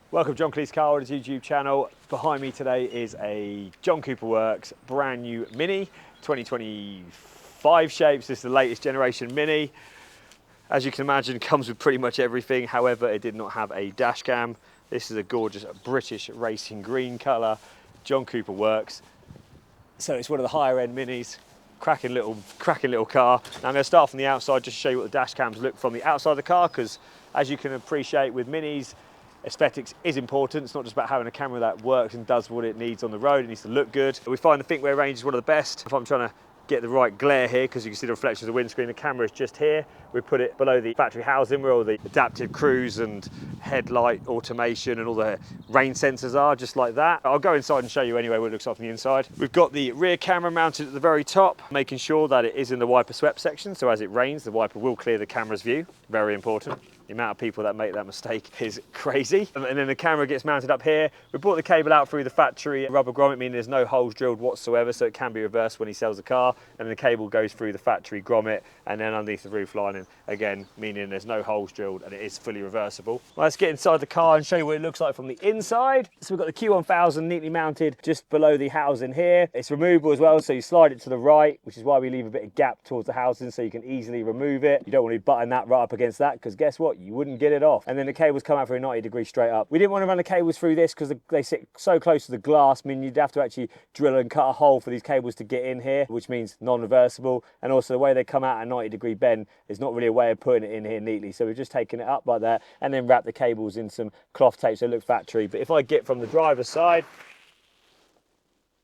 Welcome to John Kleis Car's YouTube channel. Behind me today is a John Cooper Works brand new Mini, 2025 shapes. This is the latest generation Mini. As you can imagine, comes with pretty much everything. However, it did not have a dash cam. This is a gorgeous British racing green colour, John Cooper Works. So it's one of the higher end Minis. Cracking little car. Now I'm going to start from the outside, just to show you what the dash cams look from the outside of the car, because as you can appreciate with Minis, aesthetics is important. It's not just about having a camera that works and does what it needs on the road. It needs to look good. We find the Thinkware range is one of the best. If I'm trying to get the right glare here, because you can see the reflection of the windscreen, the camera is just here. We put it below the factory housing where all the adaptive cruise and headlight automation and all the rain sensors are, just like that. I'll go inside and show you anyway what it looks like from the inside. We've got the rear camera mounted at the very top, making sure that it is in the wiper swept section, so as it rains the wiper will clear the camera's view. Very important. The amount of people that make that mistake is crazy. And then the camera gets mounted up here. We brought the cable out through the factory rubber grommet, meaning there's no holes drilled whatsoever, so it can be reversed when he sells the car. And then the cable goes through the factory grommet and then underneath the roof lining, again, meaning there's no holes drilled and it is fully reversible. Well, let's get inside the car and show you what it looks like from the inside. So we've got the Q1000 neatly mounted just below the housing here. It's removable as well, so you slide it to the right, which is why we leave a bit of gap towards the housing so you can easily remove it. You don't want to button that right up against that, because guess what? You wouldn't get it off. And then the cables come out for a 90 degrees straight up. We didn't want to run the cables through this because they sit so close to the glass, meaning you'd have to actually drill and cut a hole for these cables to get in here, which means non-reversible. And also the way they come out at a 90 degree bend, there's not really a way of putting it in here neatly. So we've just taken it up like that and then wrap the cables in some cloth tape so it looks factory. But if I get from the driver's side,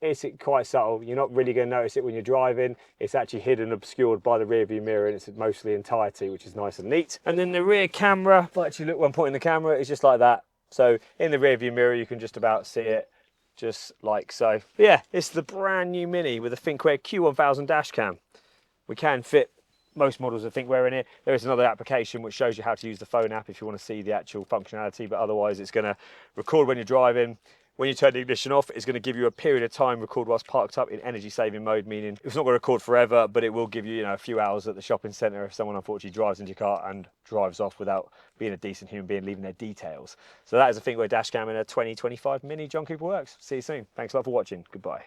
it's quite subtle. You're not really going to notice it when you're driving. It's actually hidden, obscured by the rear view mirror, and it's mostly entirety, which is nice and neat. And then the rear camera, if I actually look when pointing the camera, it's just like that. So in the rear view mirror, you can just about see it, just like so. But yeah, it's the brand new Mini with a Thinkware Q1000 dash cam. We can fit most models of Thinkware in here. There is another application which shows you how to use the phone app if you want to see the actual functionality, but otherwise it's going to record when you're driving. When you turn the ignition off, it's going to give you a period of time record whilst parked up in energy saving mode, meaning it's not going to record forever, but it will give you, a few hours at the shopping centre if someone unfortunately drives into your car and drives off without being a decent human being, leaving their details. So that is a Thinkware dash cam in a 2025 Mini John Cooper Works. See you soon. Thanks a lot for watching. Goodbye.